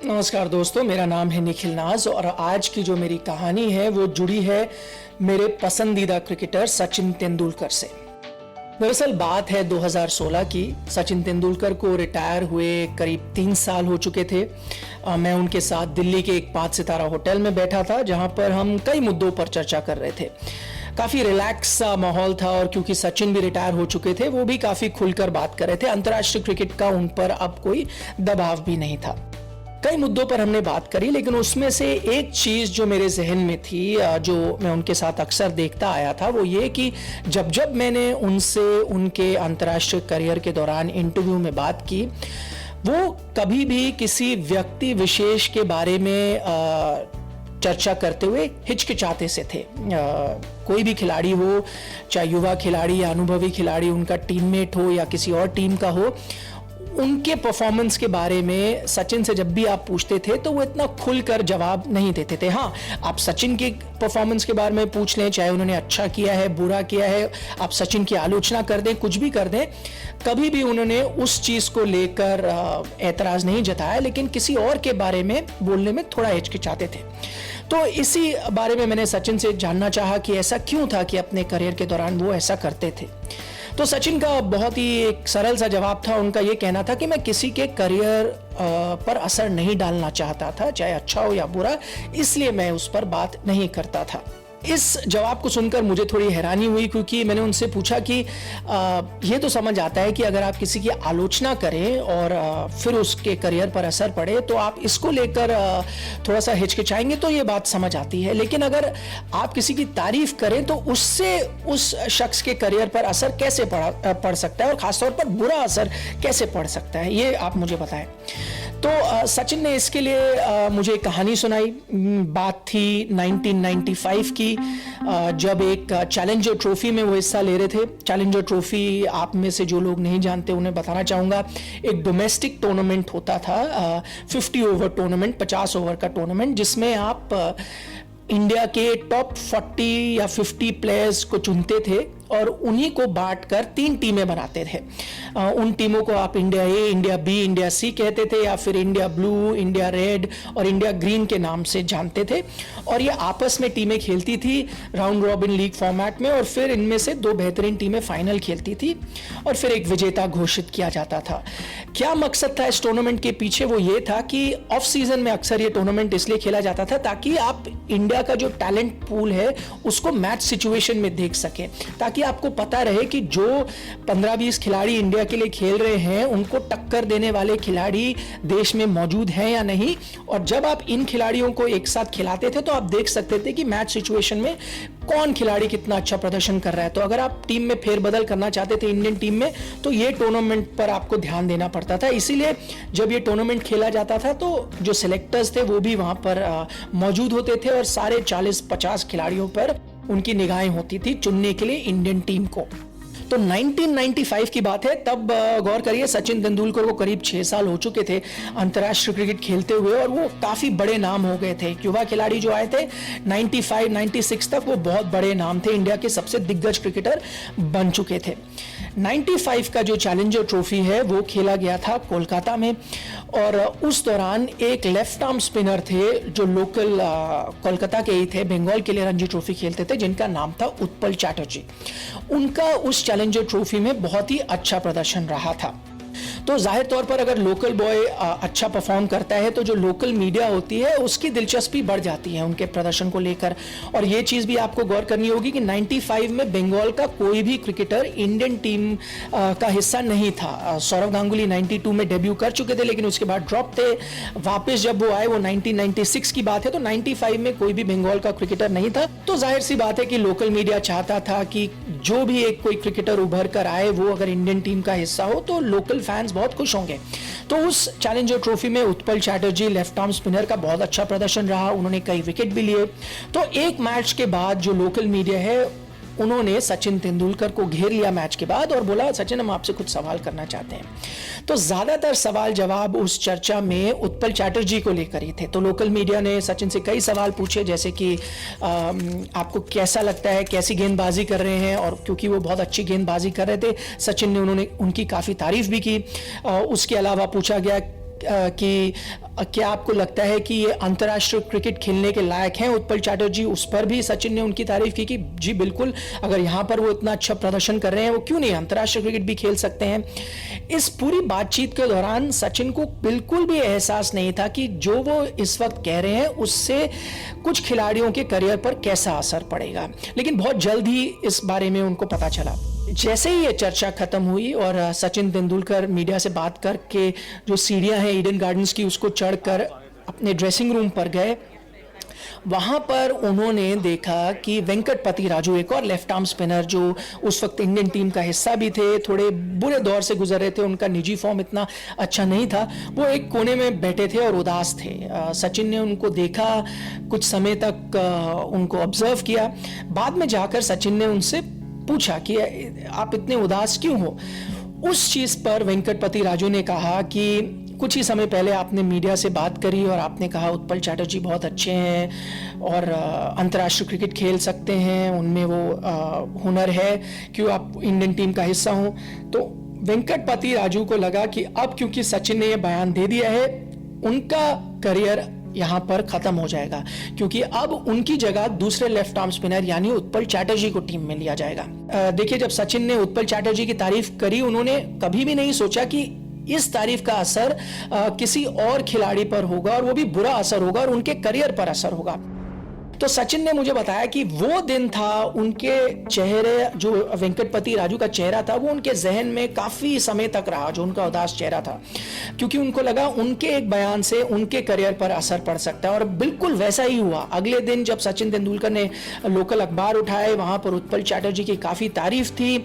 नमस्कार दोस्तों, मेरा नाम है निखिल नाज और आज की जो मेरी कहानी है वो जुड़ी है मेरे पसंदीदा क्रिकेटर सचिन तेंदुलकर से। दरअसल बात है 2016 की। सचिन तेंदुलकर को रिटायर हुए करीब 3 साल हो चुके थे। मैं उनके साथ दिल्ली के एक 5 सितारा होटल में बैठा था जहां पर हम कई मुद्दों पर चर्चा कर रहे थे। काफ़ी रिलैक्स सा माहौल था और क्योंकि सचिन भी रिटायर हो चुके थे वो भी काफ़ी खुलकर बात कर रहे थे। अंतर्राष्ट्रीय क्रिकेट का उन पर अब कोई दबाव भी नहीं था। कई मुद्दों पर हमने बात करी, लेकिन उसमें से एक चीज जो मेरे जहन में थी, जो मैं उनके साथ अक्सर देखता आया था, वो ये कि जब जब मैंने उनसे उनके अंतर्राष्ट्रीय करियर के दौरान इंटरव्यू में बात की, वो कभी भी किसी व्यक्ति विशेष के बारे में चर्चा करते हुए हिचकिचाते से थे। कोई भी खिलाड़ी हो, चाहे युवा खिलाड़ी या अनुभवी खिलाड़ी, उनका टीममेट हो या किसी और टीम का हो, उनके परफॉर्मेंस के बारे में सचिन से जब भी आप पूछते थे तो वो इतना खुलकर जवाब नहीं देते थे। हाँ, आप सचिन के परफॉर्मेंस के बारे में पूछ लें, चाहे उन्होंने अच्छा किया है, बुरा किया है, आप सचिन की आलोचना कर दें, कुछ भी कर दें, कभी भी उन्होंने उस चीज को लेकर एतराज नहीं जताया, लेकिन किसी और के बारे में बोलने में थोड़ा हिचकिचाते थे। तो इसी बारे में मैंने सचिन से जानना चाहा कि ऐसा क्यों था कि अपने करियर के दौरान वो ऐसा करते थे। तो सचिन का बहुत ही एक सरल सा जवाब था। उनका ये कहना था कि मैं किसी के करियर पर असर नहीं डालना चाहता था, चाहे अच्छा हो या बुरा, इसलिए मैं उस पर बात नहीं करता था। इस जवाब को सुनकर मुझे थोड़ी हैरानी हुई, क्योंकि मैंने उनसे पूछा कि ये तो समझ आता है कि अगर आप किसी की आलोचना करें और फिर उसके करियर पर असर पड़े तो आप इसको लेकर थोड़ा सा हिचकिचाएंगे, तो ये बात समझ आती है। लेकिन अगर आप किसी की तारीफ करें तो उससे उस शख्स के करियर पर असर कैसे पड़ सकता है और खासतौर पर बुरा असर कैसे पड़ सकता है, ये आप मुझे बताएं। तो सचिन ने इसके लिए मुझे एक कहानी सुनाई। बात थी 1995 की, जब एक चैलेंजर ट्रॉफी में वो हिस्सा ले रहे थे। चैलेंजर ट्रॉफी, आप में से जो लोग नहीं जानते उन्हें बताना चाहूँगा, एक डोमेस्टिक टूर्नामेंट होता था, 50 ओवर टूर्नामेंट, 50 ओवर का टूर्नामेंट, जिसमें आप इंडिया के टॉप 40 या 50 प्लेयर्स को चुनते थे और उन्हीं को बांटकर 3 टीमें बनाते थे। उन टीमों को आप इंडिया ए, इंडिया बी, इंडिया सी कहते थे, या फिर इंडिया ब्लू, इंडिया रेड और इंडिया ग्रीन के नाम से जानते थे। और ये आपस में टीमें खेलती थी राउंड रॉबिन लीग फॉर्मेट में, और फिर इनमें से 2 बेहतरीन टीमें फाइनल खेलती थी और फिर एक विजेता घोषित किया जाता था। क्या मकसद था इस टूर्नामेंट के पीछे? वो ये था कि ऑफ सीजन में अक्सर ये टूर्नामेंट इसलिए खेला जाता था ताकि आप इंडिया का जो टैलेंट पूल है उसको मैच सिचुएशन में देख सकें, ताकि आपको पता रहे कि जो 15-20 खिलाड़ी इंडिया के लिए खेल रहे हैं उनको टक्कर देने वाले खिलाड़ी देश में मौजूद हैं या नहीं। और जब आप इन खिलाड़ियों को एक साथ खिलाते थे तो आप देख सकते थे कि मैच सिचुएशन में कौन खिलाड़ी कितना अच्छा प्रदर्शन कर रहा है। तो अगर आप टीम में फेरबदल करना चाहते थे इंडियन टीम में, तो ये टूर्नामेंट पर आपको ध्यान देना पड़ता था। इसीलिए जब ये टूर्नामेंट खेला जाता था तो जो सिलेक्टर्स थे वो भी वहां पर मौजूद होते थे और सारे 40-50 खिलाड़ियों पर उनकी निगाहें होती थी चुनने के लिए इंडियन टीम को। तो 1995 की बात है। तब गौर करिए, सचिन तेंदुलकर को करीब 6 साल हो चुके थे अंतर्राष्ट्रीय क्रिकेट खेलते हुए और वो काफी बड़े नाम हो गए थे। युवा खिलाड़ी जो आए थे 95-96 तक, वो बहुत बड़े नाम थे, इंडिया के सबसे दिग्गज क्रिकेटर बन चुके थे। 95 का जो चैलेंजर ट्रॉफी है वो खेला गया था कोलकाता में, और उस दौरान एक लेफ्ट आर्म स्पिनर थे जो लोकल कोलकाता के ही थे, बंगाल के लिए रणजी ट्रॉफी खेलते थे, जिनका नाम था उत्पल चैटर्जी। उनका उस चैलेंजर ट्रॉफी में बहुत ही अच्छा प्रदर्शन रहा था। तो जाहिर तौर पर अगर लोकल बॉय अच्छा परफॉर्म करता है तो जो लोकल मीडिया होती है उसकी दिलचस्पी बढ़ जाती है उनके प्रदर्शन को लेकर। और ये चीज़ भी आपको गौर करनी होगी कि 95 में बंगाल का कोई भी क्रिकेटर इंडियन टीम का हिस्सा नहीं था। सौरव गांगुली 92 में डेब्यू कर चुके थे, लेकिन उसके बाद ड्रॉप थे। वापस जब वो आए, वो 1996 की बात है, तो 95 में कोई भी बंगाल का क्रिकेटर नहीं था। तो जाहिर सी बात है कि लोकल मीडिया चाहता था कि जो भी एक कोई क्रिकेटर उभर कर आए वो अगर इंडियन टीम का हिस्सा हो तो लोकल फैंस बहुत खुश होंगे। तो उस चैलेंजर ट्रॉफी में Utpal Chatterjee left arm spinner का बहुत अच्छा प्रदर्शन रहा, उन्होंने कई विकेट भी लिए। तो एक मैच के बाद जो लोकल मीडिया है उन्होंने सचिन तेंदुलकर को घेर लिया मैच के बाद और बोला, सचिन हम आपसे कुछ सवाल करना चाहते हैं। तो ज्यादातर सवाल जवाब उस चर्चा में उत्पल चैटर्जी को लेकर ही थे। तो लोकल मीडिया ने सचिन से कई सवाल पूछे, जैसे कि आपको कैसा लगता है, कैसी गेंदबाजी कर रहे हैं, और क्योंकि वो बहुत अच्छी गेंदबाजी कर रहे थे सचिन ने उन्होंने उनकी काफ़ी तारीफ भी की। उसके अलावा पूछा गया कि क्या आपको लगता है कि ये अंतर्राष्ट्रीय क्रिकेट खेलने के लायक हैं उत्पल चैटर्जी, उस पर भी सचिन ने उनकी तारीफ की कि जी बिल्कुल, अगर यहाँ पर वो इतना अच्छा प्रदर्शन कर रहे हैं, वो क्यों नहीं अंतर्राष्ट्रीय क्रिकेट भी खेल सकते हैं। इस पूरी बातचीत के दौरान सचिन को बिल्कुल भी एहसास नहीं था कि जो वो इस वक्त कह रहे हैं उससे कुछ खिलाड़ियों के करियर पर कैसा असर पड़ेगा, लेकिन बहुत जल्द ही इस बारे में उनको पता चला। जैसे ही ये चर्चा खत्म हुई और सचिन तेंदुलकर मीडिया से बात करके जो सीढ़ियां हैं ईडन गार्डन्स की उसको चढ़कर अपने ड्रेसिंग रूम पर गए, वहां पर उन्होंने देखा कि वेंकटपति राजू, एक और लेफ्ट आर्म स्पिनर जो उस वक्त इंडियन टीम का हिस्सा भी थे, थोड़े बुरे दौर से गुजर रहे थे, उनका निजी फॉर्म इतना अच्छा नहीं था, वो एक कोने में बैठे थे और उदास थे। सचिन ने उनको देखा, कुछ समय तक उनको ऑब्जर्व किया। बाद में जाकर सचिन ने उनसे पूछा कि आप इतने उदास क्यों हो। उस चीज पर वेंकटपति राजू ने कहा कि कुछ ही समय पहले आपने मीडिया से बात करी और आपने कहा उत्पल चैटर्जी बहुत अच्छे हैं और अंतर्राष्ट्रीय क्रिकेट खेल सकते हैं, उनमें वो हुनर है, क्यों आप इंडियन टीम का हिस्सा हो। तो वेंकटपति राजू को लगा कि अब क्योंकि सचिन ने ये बयान दे दिया है, उनका करियर यहां पर खत्म हो जाएगा, क्योंकि अब उनकी जगह दूसरे लेफ्ट आर्म स्पिनर यानी उत्पल चैटर्जी को टीम में लिया जाएगा। देखिए, जब सचिन ने उत्पल चैटर्जी की तारीफ करी, उन्होंने कभी भी नहीं सोचा कि इस तारीफ का असर किसी और खिलाड़ी पर होगा और वो भी बुरा असर होगा और उनके करियर पर असर होगा। तो सचिन ने मुझे बताया कि वो दिन था, उनके चेहरे, जो वेंकटपति राजू का चेहरा था, वो उनके जहन में काफी समय तक रहा, जो उनका उदास चेहरा था, क्योंकि उनको लगा उनके एक बयान से उनके करियर पर असर पड़ सकता है। और बिल्कुल वैसा ही हुआ। अगले दिन जब सचिन तेंदुलकर ने लोकल अखबार उठाए, वहां पर उत्पल चैटर्जी की काफी तारीफ थी।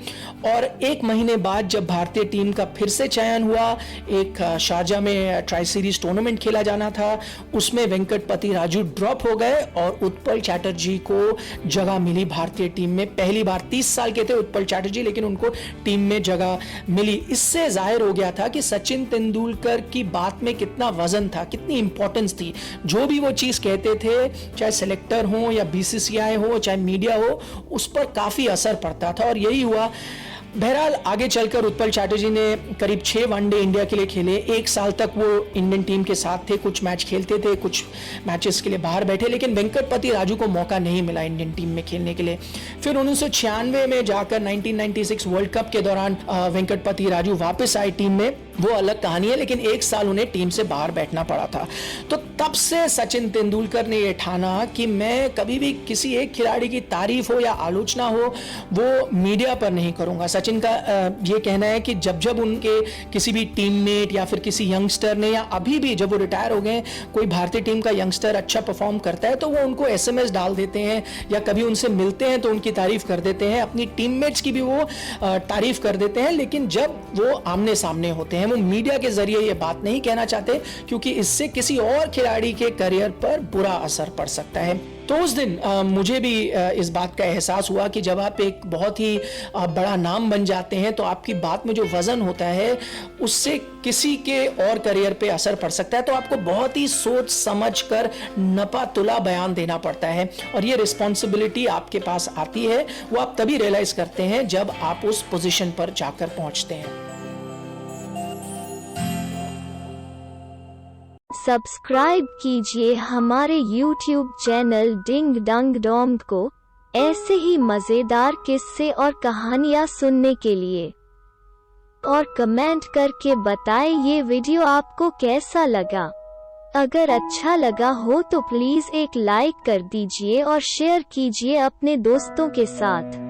और एक महीने बाद जब भारतीय टीम का फिर से चयन हुआ, एक शारजा में ट्राई सीरीज टूर्नामेंट खेला जाना था, उसमें वेंकटपति राजू ड्रॉप हो गए और उत्पल चैटर्जी को जगह मिली भारतीय टीम में। पहली बार 30 साल के थे उत्पल चैटर्जी, लेकिन उनको टीम में जगह मिली। इससे जाहिर हो गया था कि सचिन तेंदुलकर की बात में कितना वजन था, कितनी इंपॉर्टेंस थी। जो भी वो चीज कहते थे, चाहे सेलेक्टर हो या बीसीसीआई हो, चाहे मीडिया हो, उस पर काफी असर पड़ता था और यही हुआ। बहरहाल आगे चलकर उत्पल चैटर्जी ने करीब 6 वनडे इंडिया के लिए खेले। 1 साल तक वो इंडियन टीम के साथ थे, कुछ मैच खेलते थे, कुछ मैचेस के लिए बाहर बैठे, लेकिन वेंकटपति राजू को मौका नहीं मिला इंडियन टीम में खेलने के लिए। फिर 1996 में जाकर 1996 वर्ल्ड कप के दौरान वेंकटपति राजू वापस आए टीम में। वो अलग कहानी है, लेकिन 1 साल उन्हें टीम से बाहर बैठना पड़ा था। तो तब से सचिन तेंदुलकर ने यह ठाना कि मैं कभी भी किसी एक खिलाड़ी की तारीफ हो या आलोचना हो, वो मीडिया पर नहीं करूंगा। सचिन का ये कहना है कि जब जब उनके किसी भी टीममेट या फिर किसी यंगस्टर ने, या अभी भी जब वो रिटायर हो गए, कोई भारतीय टीम का यंगस्टर अच्छा परफॉर्म करता है तो वो उनको एसएमएस डाल देते हैं, या कभी उनसे मिलते हैं तो उनकी तारीफ कर देते हैं, अपनी टीममेट्स की भी वो तारीफ कर देते हैं। लेकिन जब वो आमने सामने होते हैं, वो मीडिया के जरिए ये बात नहीं कहना चाहते, क्योंकि इससे किसी और खिलाड़ी के करियर पर बुरा असर पड़ सकता है। तो उस दिन मुझे भी इस बात का एहसास हुआ कि जब आप एक बहुत ही बड़ा नाम बन जाते हैं, तो आपकी बात में जो वजन होता है, उससे किसी के और करियर पे असर पड़ सकता है। तो आपको बहुत ही सोच समझ कर नपा तुला बयान देना पड़ता है, और ये रिस्पॉन्सिबिलिटी आपके पास आती है, वो आप तभी रियलाइज करते हैं जब आप उस पोजीशन पर जाकर पहुंचते हैं। सब्सक्राइब कीजिए हमारे YouTube चैनल डिंग डंग डोंग को ऐसे ही मजेदार किस्से और कहानियाँ सुनने के लिए, और कमेंट करके बताएं ये वीडियो आपको कैसा लगा। अगर अच्छा लगा हो तो प्लीज एक लाइक कर दीजिए और शेयर कीजिए अपने दोस्तों के साथ।